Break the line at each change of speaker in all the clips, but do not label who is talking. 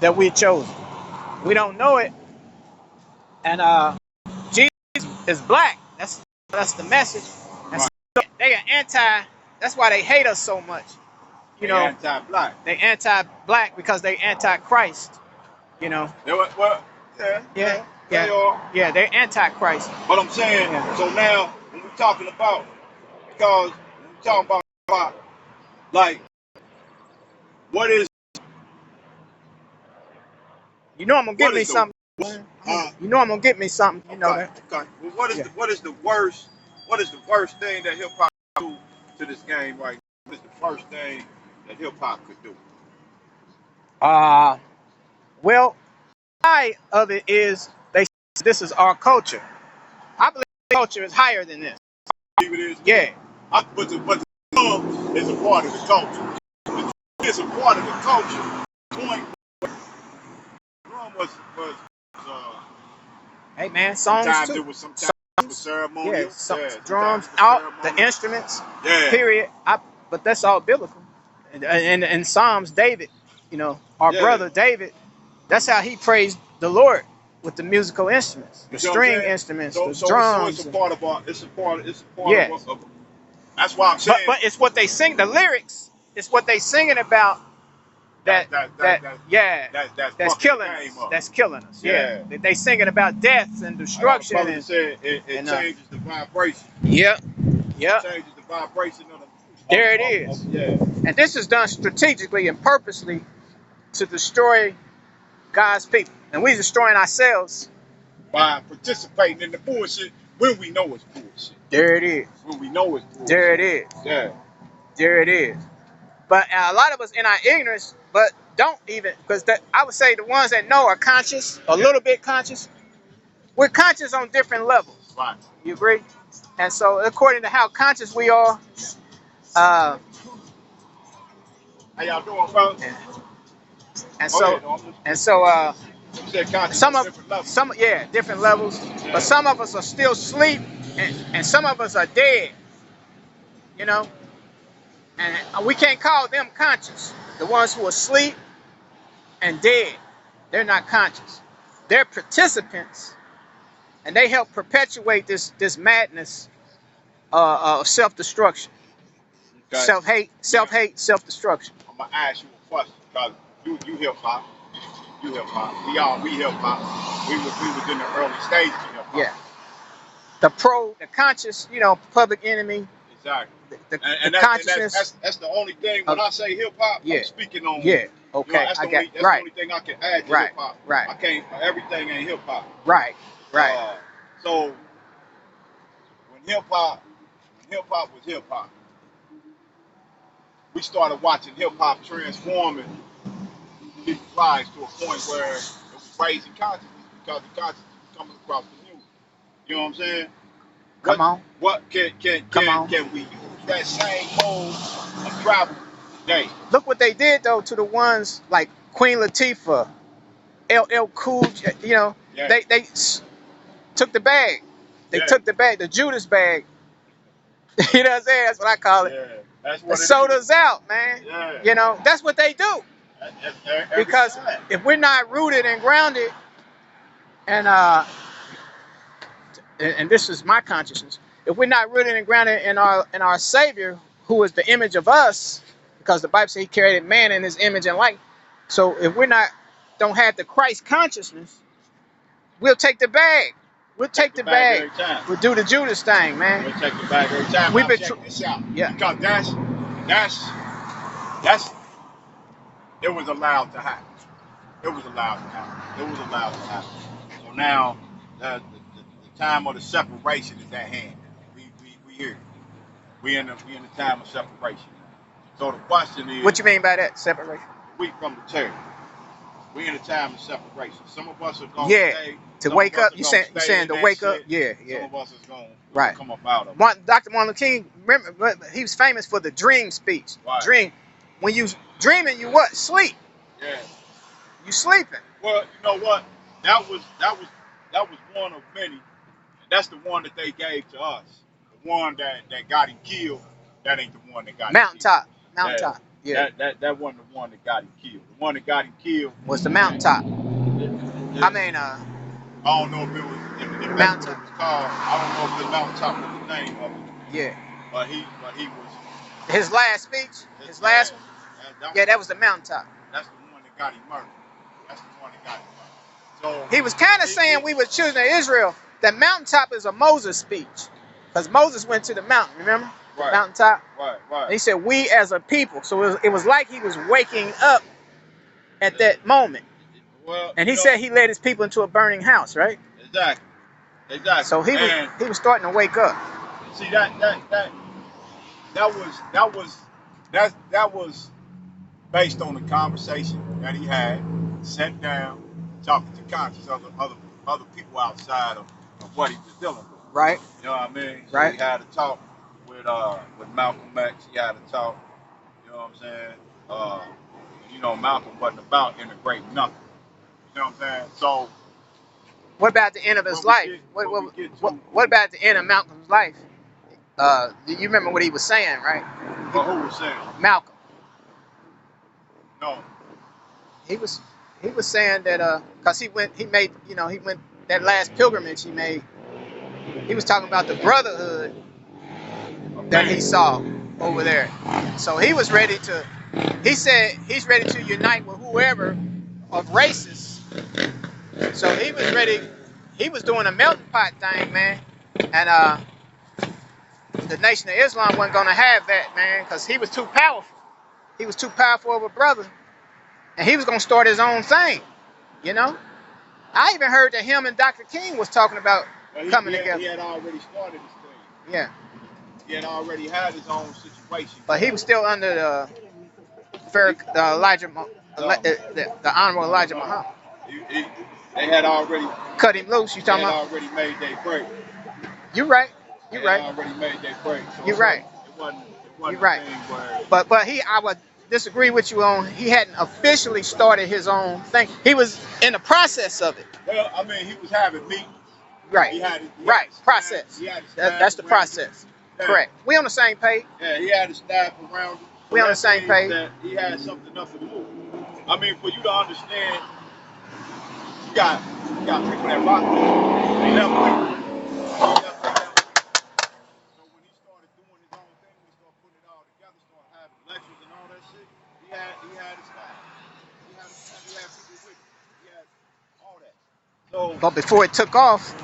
that we're chosen. We don't know it, and Jesus is black. That's the message. And so they are anti. That's why they hate us so much. You know,
anti-black.
they anti-black because they anti-Christ. You know.
Well, yeah,
Yeah.
they are.
Yeah, they're anti-Christ.
But I'm saying,
Yeah.
so now when we're talking about, because when we're talking about like, what is?
You know I'm gonna get me something. You know I'm gonna get me something. You know that.
Okay. Well, what is the worst? What is the worst thing that hip hop do to this game right now? What is the first thing that hip hop could do?
Well, side of it is they say this is our culture. I believe culture is higher than this.
It is.
Yeah.
But the drum is a part of the culture. The drum is a part of the culture. The point drum was
Hey man, songs
sometimes
too.
it was sometimes it was ceremonial.
Yeah, drums out, the instruments.
Yeah.
Period. But that's all biblical. And Psalms, David, you know, our brother David, that's how he praised the Lord with the musical instruments, the string instruments, the drums.
So it's a part of our. It's a part.
Yeah.
Of. That's why I'm saying.
But it's what they sing. The lyrics. It's what they singing about. That's killing us. That's killing us. Yeah. They singing about death and destruction.
I and said it changes the vibration.
Yeah.
It changes the vibration of the.
There it is. And this is done strategically and purposely to destroy God's people. And we're destroying ourselves
by participating in the bullshit when we know it's bullshit.
There it is.
When we know it's bullshit.
There it is.
Yeah.
There it is. But a lot of us in our ignorance, but don't even, because I would say the ones that know are conscious, a little bit conscious. We're conscious on different levels.
Right.
You agree? And so according to how conscious we are,
how y'all doing, folks?
And so different levels. Yeah. But some of us are still asleep, and some of us are dead. You know, and we can't call them conscious. The ones who are asleep and dead, they're not conscious. They're participants, and they help perpetuate this madness of self-destruction, self-hate, self-destruction.
I'm gonna ask you a question because you hip hop. You hip hop. We hip hop. We was in the early stages of hip hop.
Yeah. The conscious, Public Enemy.
Exactly.
The consciousness.
That's the only thing when I say hip hop, I'm speaking on.
Yeah. Okay.
That's the only thing I can add to hip hop.
Right.
I can't. Everything ain't hip hop.
Right.
So when hip hop was hip hop, we started watching hip hop transforming people's lives to a point where it was raising consciousness because the consciousness was coming across the music. You know what I'm saying?
Come on.
What can we use that same mode of travel today?
Look what they did though to the ones like Queen Latifah, LL Cool J, they took the bag. They took the bag, the Judas bag. You know what I'm saying? That's what I call it.
Yeah, that's what
it sold us out, man.
Yeah.
That's what they do. Because if we're not rooted and grounded, and this is my consciousness, if we're not rooted and grounded in our Savior, who is the image of us, because the Bible says He created man in His image and likeness. So if we're don't have the Christ consciousness, we'll take the bag. We'll take the bag. We'll do the Judas thing, man.
We'll take the bag every time. We've been checking this out.
Yeah.
Because it was allowed to happen. It was allowed to happen. So now the time of the separation is at hand. We here. We in the time of separation. So the question is,
what you mean by that, separation?
We from the church. We in the time of separation. Some of us are going to stay.
To wake up. You saying to wake up? Yeah.
Some of us is going to come up out of it.
Dr. Martin Luther King, remember, he was famous for the dream speech.
Right.
Dream. When you dreaming, you what? Sleep.
Yeah.
You sleeping.
Well, you know what? That was one of many. That's the one that they gave to us. The one that got him killed. That ain't the one that got him killed.
Mountaintop. Yeah.
That wasn't the one that got him killed. The one that got him killed
Was the mountaintop. I mean,
I don't know if it was if that's what it was called. I don't know if the mountaintop was the name of it.
Yeah.
But he was
his last speech. His last one. Yeah, that was the mountaintop.
That's the one that got him murdered. That's the one that got him murdered. So
he was kind of saying we were children of Israel. That mountaintop is a Moses speech, because Moses went to the mountain. Remember, the mountaintop.
Right.
And he said we as a people. So it was like he was waking up at that moment.
Well,
and he said he led his people into a burning house, right?
Exactly.
So he was starting to wake up.
See that was based on the conversation that he had, sat down, talking to conscious other people outside of what he was dealing with.
Right.
You know what I mean? So
right.
He had to talk with Malcolm X. He had to talk. You know what I'm saying? Malcolm wasn't about integrating nothing. You know what I'm saying? So.
What about the end of his life? What about the end of Malcolm's life? Do you remember what he was saying, right?
Who was saying?
Malcolm.
No.
He was saying that because he went that last pilgrimage he made. He was talking about the brotherhood that he saw over there. So he was ready to. He said he's ready to unite with whoever of races. So he was ready. He was doing a melting pot thing, man. And the Nation of Islam wasn't gonna have that, man, because he was too powerful. He was too powerful of a brother, and he was gonna start his own thing. I even heard that him and Dr. King was talking about coming together.
He had already started his thing.
Yeah.
He had already had his own situation.
But he was still under the Honorable Elijah Muhammad.
They had already
cut him loose. You talking about?
Already made their break.
You're right.
Already made their break. So
You're right.
It wasn't
You're right. But I would disagree with you on he hadn't officially started his own thing. He was in the process of it.
Well, I mean, he was having meetings.
Right.
He had
process. That's the process. Yeah. Correct. We on the same page.
Yeah, he had a staff around him. So
we on the same page.
He had something up to move. I mean, for you to understand, you got people that rock with him. They never went. So when he started doing his own thing, he started putting it all together, started having lectures and all that shit. He had his staff. He had people with him. He had all that. So,
but before it took off,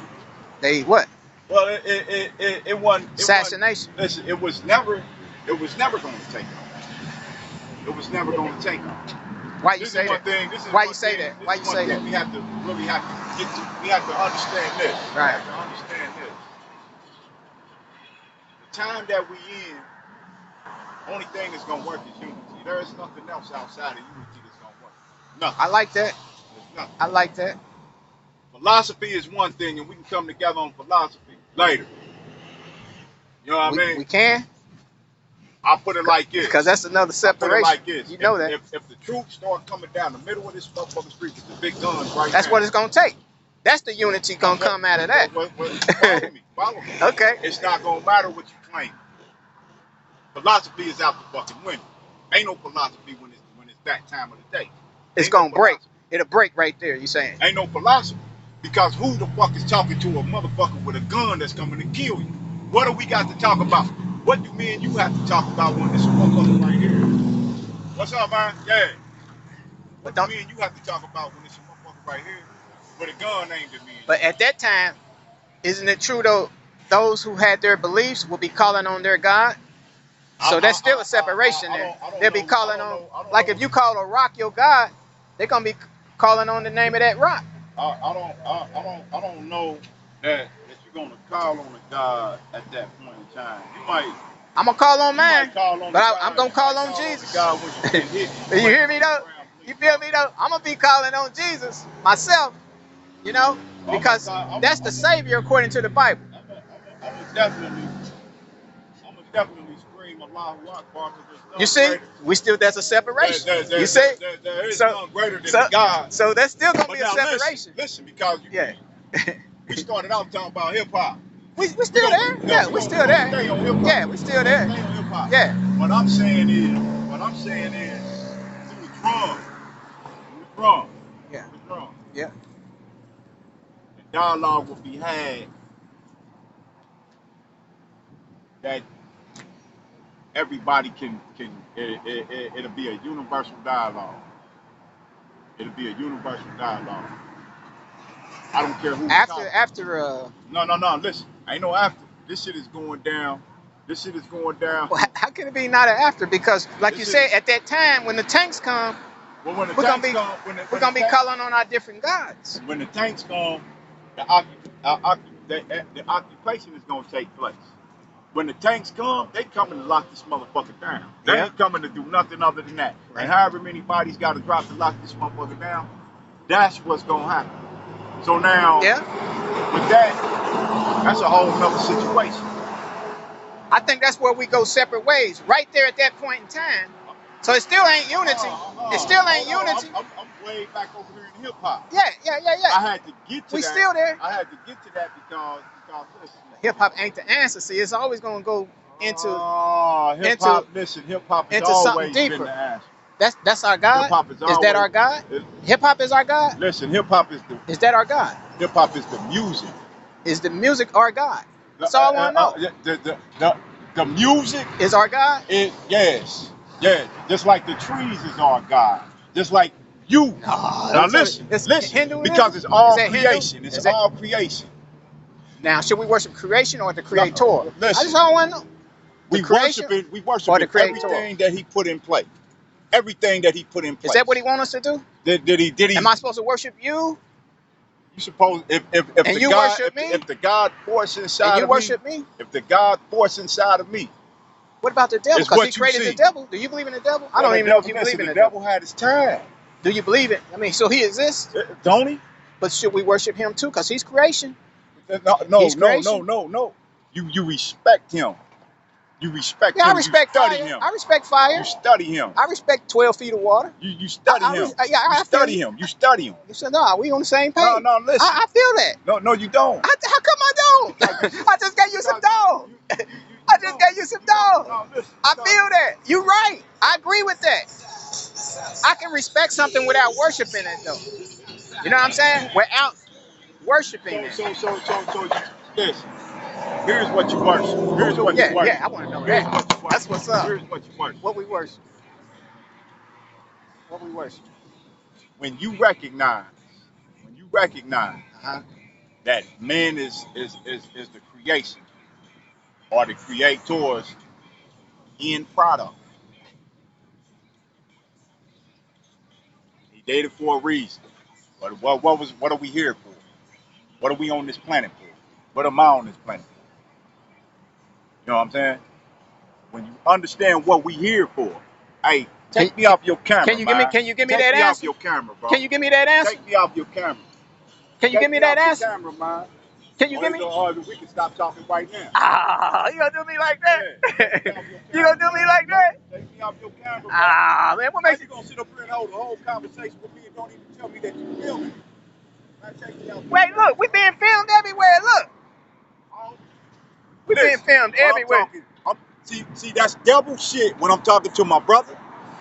they what?
Well, it wasn't
assassination.
Listen, it was never going to take off. It was never going to take off.
Why you say that? Why you say that? Why you say that?
We have to we have to understand this.
Right.
We have to understand this. The time that we in, only thing that's going to work is unity. There is nothing else outside of unity that's going to work. Nothing.
I like that. I like that.
Philosophy is one thing, and we can come together on philosophy later. You know what I mean?
We can.
I'll put it like this.
Because that's another separation.
I'll put it like this.
You know that.
If the troops start coming down the middle of this motherfucking street with the big guns right
that's
now.
what it's going to take. That's the unity going to come out of that.
Follow me.
Okay.
It's not going to matter what you claim. Philosophy is out the fucking window. Ain't no philosophy when it's that time of the day.
It's going to break. It'll break right there, you saying.
Ain't no philosophy. Because who the fuck is talking to a motherfucker with a gun that's coming to kill you? What do we got to talk about? What do me and you have to talk about when this motherfucker right here? What's up, man? Yeah. What do me and you have to talk about when this motherfucker right here with a gun aimed at me?
But at that time, isn't it true though, those who had their beliefs will be calling on their God? So that's still a separation there. They'll be calling on, like if you call a rock your God, they're going to be calling on the name of that rock.
I don't know that you're gonna call on a God at that point in time. You might.
I'm gonna call on mine, but I'm gonna call on Jesus.
God, you
hear me though? You feel me though? I'm gonna be calling on Jesus myself, because that's the Savior according to the Bible.
I'm gonna definitely scream Allahu Akbar.
You see, that's a separation. You see,
there is none greater than God.
So that's still gonna be a separation.
Listen, because we started out talking about hip hop.
We still there. Yeah, we still there.
Stay on hip hop.
Yeah, we still there.
Stay on hip hop.
Yeah.
What I'm saying is What I'm saying is, through the drum, through the drum,
Yeah.
through the drum,
Yeah.
the dialogue will be had that everybody it'll be a universal dialogue. It'll be a universal dialogue. I don't care who.
After.
No. Listen, ain't no after. This shit is going down. This shit is going down.
Well, how can it be not an after? Because, like
This
you said,
is-
at that time when the tanks come,
Well, when the
we're gonna
tanks
be
come, when
we're gonna be calling on our different gods.
when the tanks come, the occupation is gonna take place. When the tanks come, they coming to lock this motherfucker down. They
Yeah.
ain't coming to do nothing other than that.
Right.
And however many bodies got to drop to lock this motherfucker down, that's what's gonna happen. So now,
Yeah.
with that, that's a whole nother situation.
I think that's where we go separate ways, right there at that point in time. So it still ain't unity. It still ain't unity.
I'm way back over here in hip hop.
Yeah.
I had to get to
We
that.
still there.
I had to get to that because listen.
Hip hop ain't the answer. See, it's always gonna go into
hip hop. Listen, hip hop has
into something
always been
deeper.
the answer.
That's our God.
Hip hop is
Is that our God? Hip hop is our God.
Listen, hip hop
Is that our God?
Hip hop is the music.
Is the music our God? That's all I want to know.
The music
is our God.
Yes. Just like the trees is our God. Just like you. Now listen,
Hinduism?
because it's all
Is
creation. It's all creation.
Now, should we worship creation or the Creator?
Listen,
I just don't want to know.
We worship everything that He put in place. Everything that He put in place.
Is that what He wants us to do?
Did he?
Am I supposed to worship you?
You suppose if the God force inside of me, if the God force inside of me.
What about the devil? Because He created the devil. Do you believe in the devil? I don't even know if you believe in the devil.
The devil had his time.
Do you believe it? I mean, so he exists?
Don't he?
But should we worship him too? Because he's creation.
No. You respect him. You respect him.
I respect
you study
fire.
him.
I respect fire.
You study him.
I respect 12 feet of water.
You study him. You study him. You study him.
You said, no, we on the same page.
No, listen.
I feel that.
No, you don't.
How come I don't? I just gave you some dog. I just gave you some dog.
No, listen,
I feel that. You're right. I agree with that. I can respect something without worshiping it, though. You know what I'm saying? Without worshiping it.
So, listen. Here's what you worship. Here's what you worship.
Yeah, I want to know that. That's what's up.
Here's what you worship.
What we worship. What we worship.
When you recognize that man is the creation or the creator's end product. He did it for a reason. What are we here for? What are we on this planet for? What am I on this planet for? You know what I'm saying? When you understand what we here for, hey, take me off your camera.
Can you give me that answer?
Take me off your camera, bro.
Can you give me that answer?
Take me off your camera.
Can you give me that answer?
Camera, man.
Can you give me?
We can stop talking right now.
You gonna do me like that?
Yeah.
You gonna do me like that?
Take me off your camera.
Man, what makes
you gonna sit up here and hold the whole conversation with me and don't even tell me that you filming?
Wait, look, we being filmed everywhere. Look, we being filmed everywhere.
See, that's double shit when I'm talking to my brother.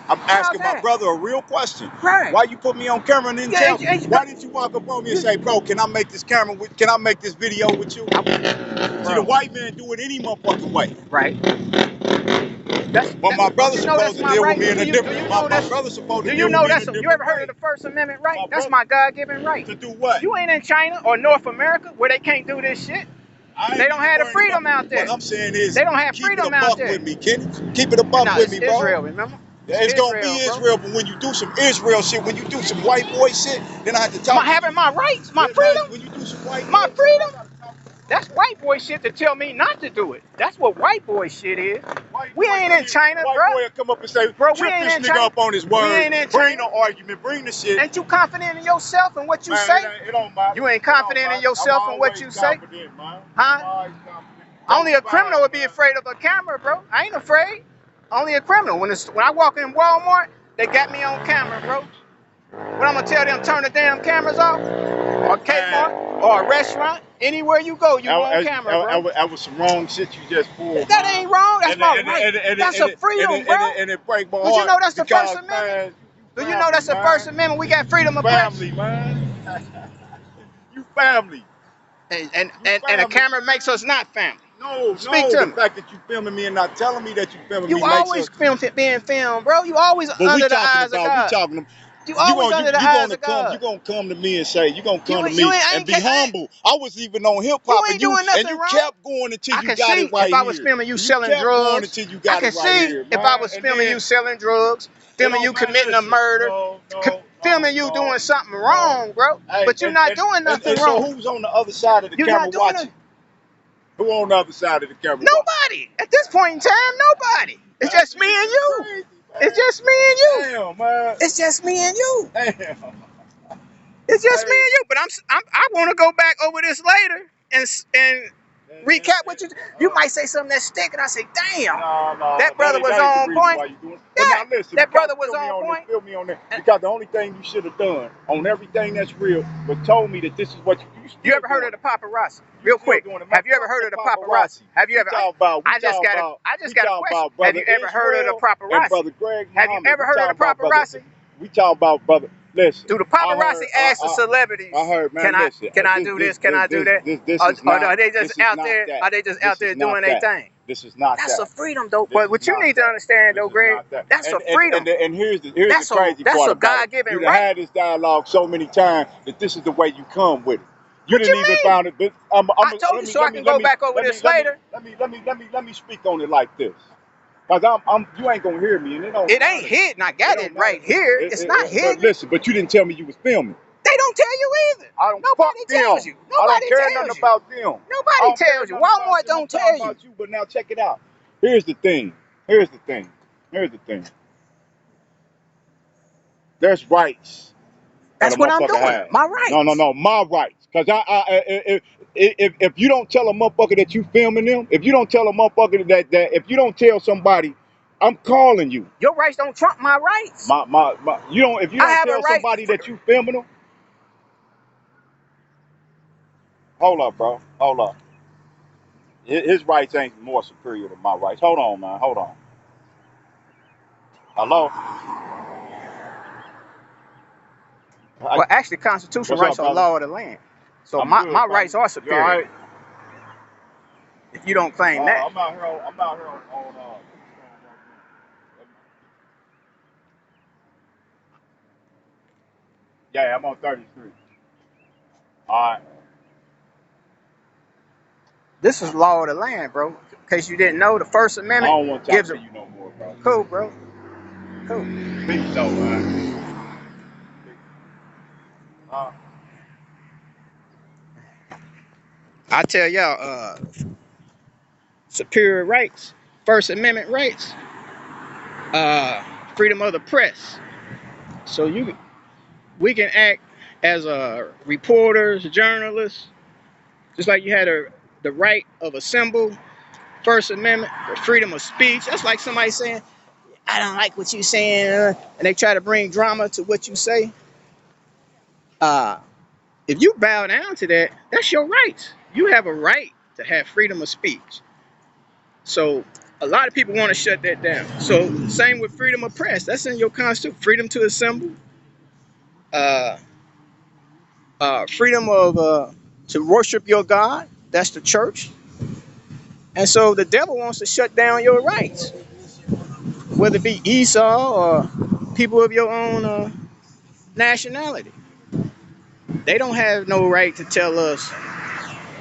I'm asking my brother a real question.
Right.
Why you put me on camera and didn't tell me? Why didn't you walk up on me and say, bro, can I make this video with you? See, the white man do it any motherfucking way.
Right.
But my brother's supposed to deal with me in a different. My brother's supposed to deal with me in a different way.
You ever heard of the First Amendment right? That's my God-given right.
To do what?
You ain't in China or North America where they can't do this shit. They don't have the freedom out there.
What I'm saying is,
they don't have freedom out there.
Keep it a buck with me, Kenny. Keep it a buck with me, bro.
Israel, remember?
It's gonna be Israel, but when you do some Israel shit, when you do some white boy shit, then I have to talk.
Having my rights, my freedom.
When you do some white
my freedom. That's white boy shit to tell me not to do it. That's what white boy shit is. We ain't in China, bro.
White boy will come up and say,
bro,
trip this nigga up on his word.
We ain't in
Bring the argument, bring the shit.
Ain't you confident in yourself and what you say?
It don't matter.
You ain't confident in yourself and what you say? Huh? Only a criminal would be afraid of a camera, bro. I ain't afraid. Only a criminal. When I walk in Walmart, they got me on camera, bro. What I'm gonna tell them, turn the damn cameras off? or Kmart or a restaurant. Anywhere you go, you on camera, bro.
That was some wrong shit you just pulled.
That ain't wrong. That's my right. That's a freedom, bro.
And it break my heart.
Did you know that's the
because,
First Amendment?
Man,
Do you know that's the First Amendment? We got freedom of press.
Family, man. You family.
And a camera makes us not family.
No,
Speak to
the
me.
fact that you filming me and not telling me that you filming me
You always being filmed, bro. You always under the eyes of God. You always under the eyes of God.
You're going to come to me and say, you're going to come to me and be
I
humble. I was even on hip hop and you kept going until you got it right here.
If I was filming you selling drugs, I can see if I was filming you selling drugs, filming you committing a murder, filming you doing something wrong, bro. But you're not doing nothing wrong.
So who's on the other side of the camera watching? Who on the other side of the camera?
Nobody. At this point in time, nobody. It's just me and you.
Crazy,
it's just me and you.
Damn, man.
It's just me and you.
Damn.
It's just me and you. But I want to go back over this later and recap what you might say something that's sticking. I say, damn, that brother was on point.
Yeah, listen,
that brother was on point.
Feel me on that. Because the only thing you should have done on everything that's real was told me that this is what you
ever heard of the paparazzi? Real quick. Have you ever heard of the paparazzi? Have you ever? I just got a question. Have you ever heard of the paparazzi? Have you ever heard of the paparazzi?
We talk about brother. Listen.
Do the paparazzi ask the celebrities?
I heard, man.
Can I do this? Can I do that? Or are they just out there? Are they just out there doing their thing?
This is not
That's a freedom, though. But what you need to understand, though, Greg, that's a freedom.
And here's the crazy part.
That's a God-given right.
You had this dialogue so many times that this is the way you come with it. You didn't even find it.
I told you so I can go back over this later.
Let me speak on it like this. Because you ain't gonna hear me, and
it ain't hidden. I got it right here. It's not hidden.
But listen, but you didn't tell me you was filming.
They don't tell you either. Nobody tells you.
I don't care nothing about them.
Nobody tells you. Walmart don't tell you.
But now check it out. Here's the thing. There's rights.
That's what I'm doing. My rights.
No, my rights. Because if you don't tell a motherfucker that you filming them, if you don't tell a motherfucker that if you don't tell somebody, I'm calling you.
Your rights don't trump my rights.
If you don't tell somebody that you filming them. Hold up, bro. Hold up. His rights ain't more superior than my rights. Hold on, man. Hold on. Hello?
Well, actually, constitutional rights are law of the land. So my rights are superior.
Right?
If you don't claim that.
I'm out here on yeah, I'm on 33. All right.
This is law of the land, bro. In case you didn't know, the First Amendment
I don't want to talk to you no more, bro.
Cool, bro. Cool.
Please don't, man.
I tell y'all, superior rights, First Amendment rights, freedom of the press. So we can act as reporters, journalists, just like you had the right of assembly, First Amendment, the freedom of speech. That's like somebody saying, I don't like what you're saying, and they try to bring drama to what you say. If you bow down to that, that's your rights. You have a right to have freedom of speech. So a lot of people want to shut that down. So same with freedom of press. That's in your constitution. Freedom to assemble. Freedom of to worship your God. That's the church. And so the devil wants to shut down your rights, whether it be Esau or people of your own nationality. They don't have no right to tell us,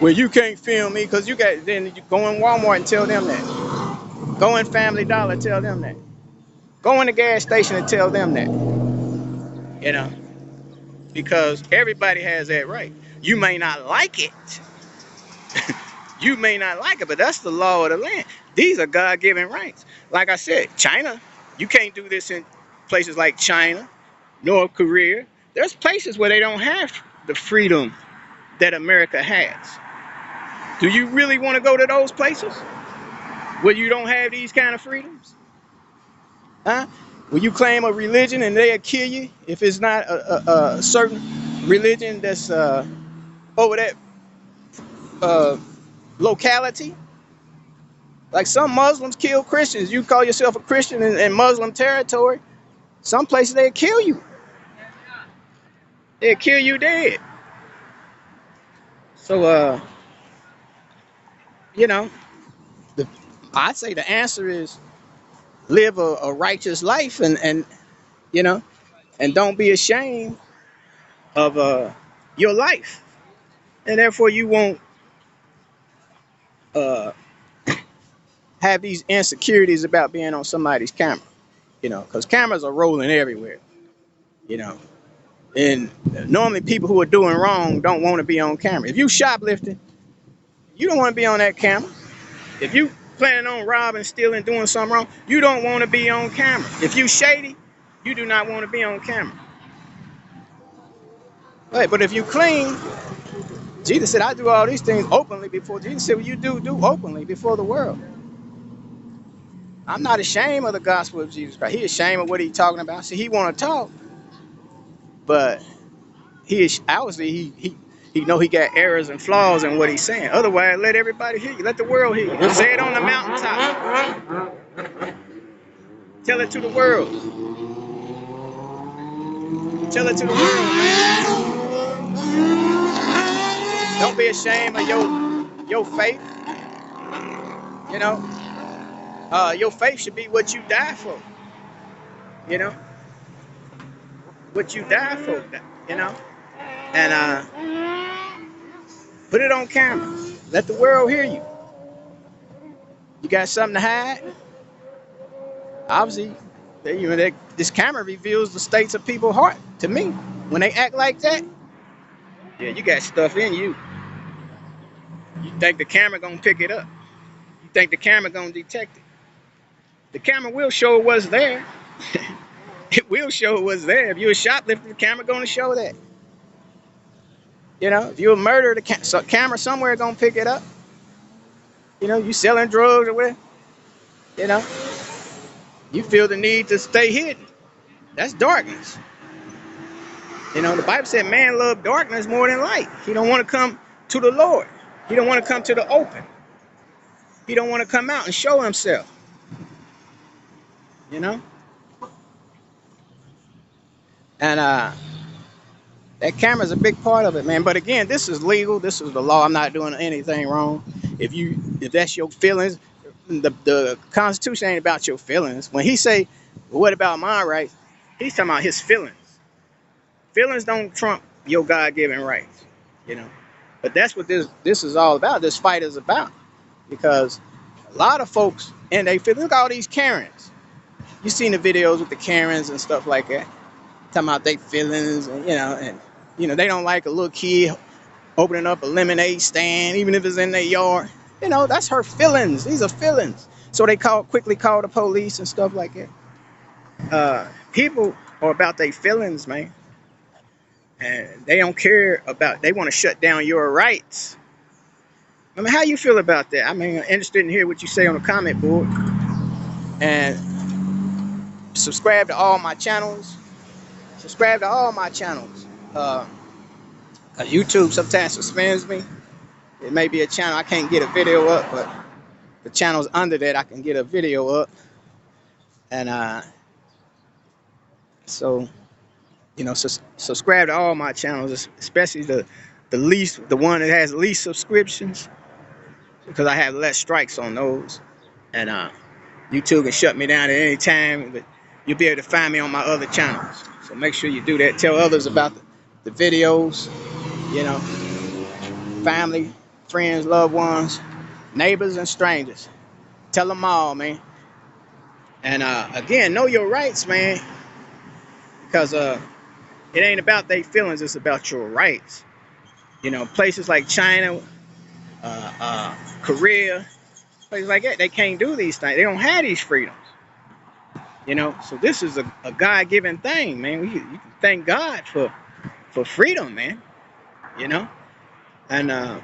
well, you can't film me, because then you go in Walmart and tell them that. Go in Family Dollar, tell them that. Go in the gas station and tell them that. You know, because everybody has that right. You may not like it. You may not like it, but that's the law of the land. These are God-given rights. Like I said, China, you can't do this in places like China, North Korea. There's places where they don't have the freedom that America has. Do you really want to go to those places where you don't have these kind of freedoms? Huh? Will you claim a religion and they'll kill you if it's not a certain religion that's over that uh, locality. Like some Muslims kill Christians. You call yourself a Christian in Muslim territory. Some places they'll kill you. They'll kill you dead. So you know, the, I'd say the answer is live a righteous life and you know, and don't be ashamed of your life, and therefore you won't uh, have these insecurities about being on somebody's camera. You know, because cameras are rolling everywhere. You know, and normally people who are doing wrong don't want to be on camera. If you shoplifting, you don't want to be on that camera. If you planning on robbing, stealing, doing something wrong, you don't want to be on camera. If you shady, you do not want to be on camera. Right, but if you clean, Jesus said, I do all these things openly before. Jesus said, well, you do openly before the world. I'm not ashamed of the gospel of Jesus Christ. He ashamed of what he's talking about. See, he want to talk, but he is obviously he know he got errors and flaws in what he's saying. Otherwise, let everybody hear you. Let the world hear you. Say it on the mountaintop. Tell it to the world. Tell it to the world, man. Don't be ashamed of your faith. You know, your faith should be what you die for. You know, what you die for. You know, and put it on camera. Let the world hear you. You got something to hide? Obviously, this camera reveals the states of people's heart to me. When they act like that, yeah, you got stuff in you. You think the camera gonna pick it up? You think the camera gonna detect it? The camera will show what's there. It will show what's there. If you're a shoplifter, the camera gonna show that. You know, if you're a murderer, the camera somewhere gonna pick it up. You know, you selling drugs or whatever. You know, you feel the need to stay hidden. That's darkness. You know, the Bible said man loved darkness more than light. He don't want to come to the Lord. He don't want to come to the open. He don't want to come out and show himself. You know? And that camera's a big part of it, man. But again, this is legal. This is the law. I'm not doing anything wrong. If that's your feelings, the Constitution ain't about your feelings. When he say, well, what about my rights? He's talking about his feelings. Feelings don't trump your God-given rights, you know. But that's what this is all about. This fight is about, because a lot of folks and they feel. Look at all these Karens. You seen the videos with the Karens and stuff like that, talking about their feelings, and they don't like a little kid opening up a lemonade stand, even if it's in their yard. You know, that's her feelings. These are feelings. So they quickly call the police and stuff like that. People are about their feelings, man. And they don't care about, they want to shut down your rights. I mean, how you feel about that? I mean, I'm interested in hear what you say on the comment board. And subscribe to all my channels. Subscribe to all my channels. YouTube sometimes suspends me. It may be a channel I can't get a video up, but the channels under that I can get a video up. And so, you know, subscribe to all my channels, especially the one that has least subscriptions, because I have less strikes on those. And YouTube can shut me down at any time, but you'll be able to find me on my other channels. So make sure you do that. Tell others about the videos, you know, family, friends, loved ones, neighbors, and strangers. Tell them all, man. And again, know your rights, man, because it ain't about their feelings, it's about your rights. You know, places like China, Korea, places like that, they can't do these things. They don't have these freedoms. You know, so this is a God-given thing, man. You can thank God for freedom, man. You know, and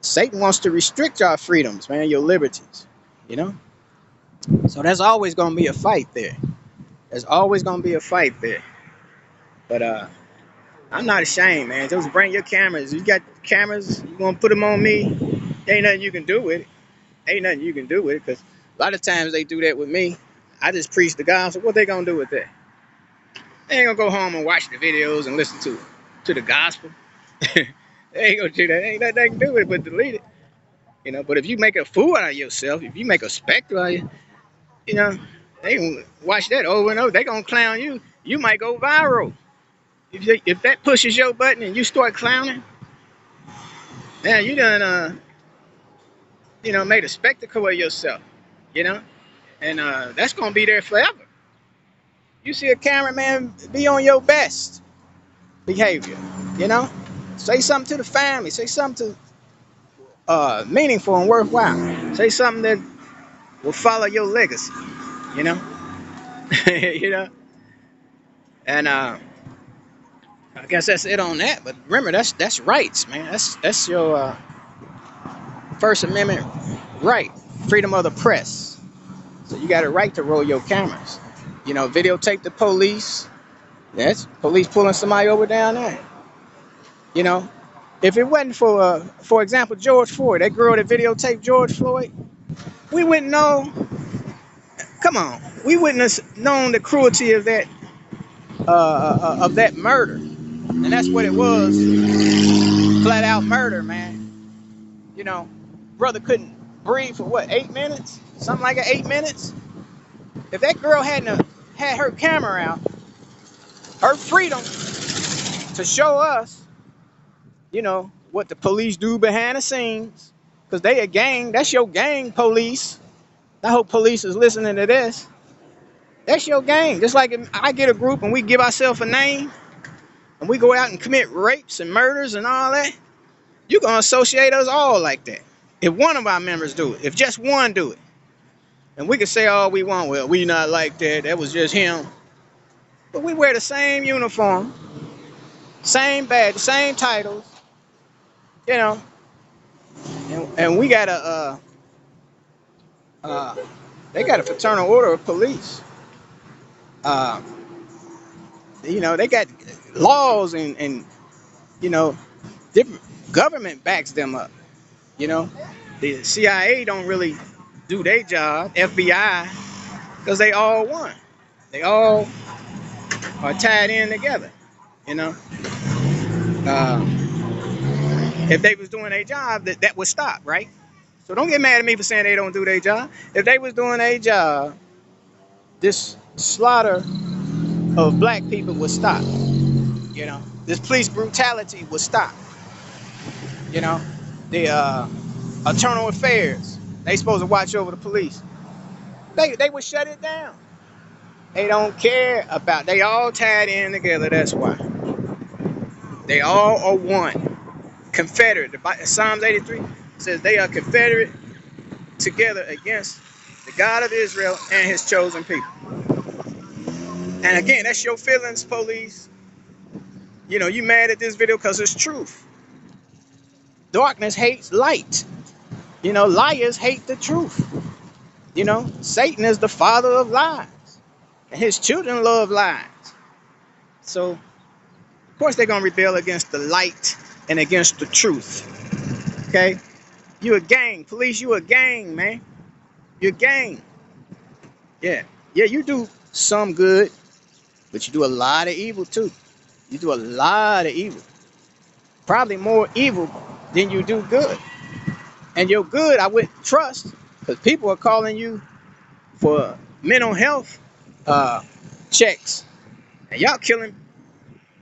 Satan wants to restrict our freedoms, man, your liberties. You know, so there's always going to be a fight there. There's always going to be a fight there. But I'm not ashamed, man. Just bring your cameras. You got cameras, you want to put them on me? Ain't nothing you can do with it. Ain't nothing you can do with it, because a lot of times they do that with me. I just preach the gospel. What they gonna do with that? They ain't gonna go home and watch the videos and listen to the gospel. They ain't gonna do that. Ain't nothing they can do with it but delete it. But if you make a fool out of yourself, if you make a spectacle out of you, you know, they gonna watch that over and over. They gonna clown you. You might go viral. If that pushes your button and you start clowning, now you done made a spectacle of yourself. You know, and that's gonna be there forever. You see a cameraman, be on your best behavior. You know, say something to the family. Say something meaningful and worthwhile. Say something that will follow your legacy. You know, you know, and I guess that's it on that. But remember, that's rights, man. That's your First Amendment right, freedom of the press. So you got a right to roll your cameras. Videotape the police. That's police pulling somebody over down there. You know, if it wasn't for example, George Floyd, that girl that videotaped George Floyd, we wouldn't know. Come on, we wouldn't have known the cruelty of that murder, and that's what it was, flat out murder, man. Brother couldn't breathe for what, 8 minutes, something like 8 minutes. If that girl hadn't had her camera out, her freedom to show us, what the police do behind the scenes, because they a gang. That's your gang, police. I hope police is listening to this. That's your gang. Just like if I get a group and we give ourselves a name and we go out and commit rapes and murders and all that, you're going to associate us all like that. If one of our members do it, if just one do it, and we can say all we want, well, we not like that, that was just him. But we wear the same uniform, same badge, same titles, you know, and we got they got a fraternal order of police. Uh, they got laws and different government backs them up. The CIA don't really do their job, FBI, because they all one. They all are tied in together. You know, uh, if they was doing their job, that would stop, right? So don't get mad at me for saying they don't do their job. If they was doing their job, this slaughter of black people would stop. This police brutality would stop. The internal affairs, they supposed to watch over the police. They would shut it down. They don't care about. They all tied in together. That's why. They all are one. Confederate. Psalms 83 says they are confederate together against the God of Israel and his chosen people. And again, that's your feelings, police. You mad at this video because it's truth. Darkness hates light. Liars hate the truth. Satan is the father of lies. And his children love lies. So, of course, they're going to rebel against the light and against the truth. Okay? You a gang. Police, you a gang, man. You're a gang. Yeah. Yeah, you do some good, but you do a lot of evil, too. You do a lot of evil. Probably more evil than you do good. And your good, I wouldn't trust, because people are calling you for mental health checks. And y'all killing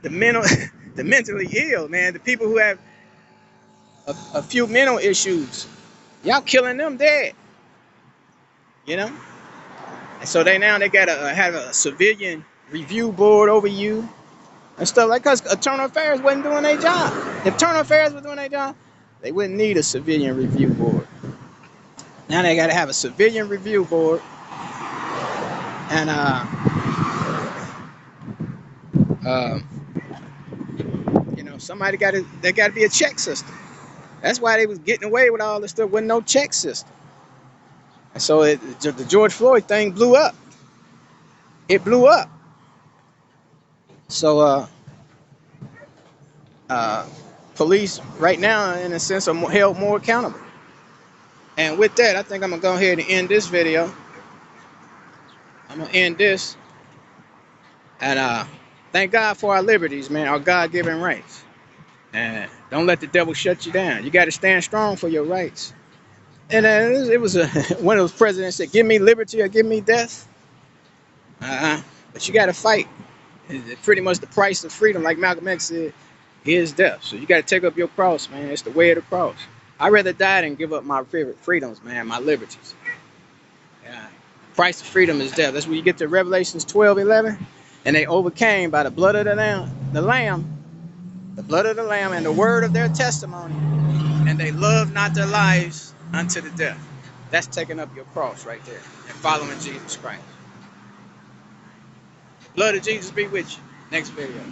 the the mentally ill, man. The people who have a few mental issues, y'all killing them dead. And so they gotta have a civilian review board over you and stuff like that. Because Internal Affairs wasn't doing their job. If Internal Affairs was doing their job, they wouldn't need a civilian review board. Now they gotta have a civilian review board, and somebody there gotta be a check system. That's why they was getting away with all this stuff with no check system. And so the George Floyd thing blew up. It blew up. So Police right now, in a sense, are held more accountable. And with that, I think I'm gonna go ahead and end this video. I'm gonna end this, and thank God for our liberties, man, our God-given rights. And don't let the devil shut you down. You got to stand strong for your rights. And it was one of those presidents said, "Give me liberty or give me death." But you got to fight. It's pretty much the price of freedom, like Malcolm X said, is death. So you got to take up your cross, man. It's the way of the cross. I'd rather die than give up my favorite freedoms, man, my liberties. Yeah. The price of freedom is death. That's when you get to Revelations 12:11. And they overcame by the blood of the lamb, the blood of the lamb, and the word of their testimony. And they loved not their lives unto the death. That's taking up your cross right there and following Jesus Christ. The blood of Jesus be with you. Next video.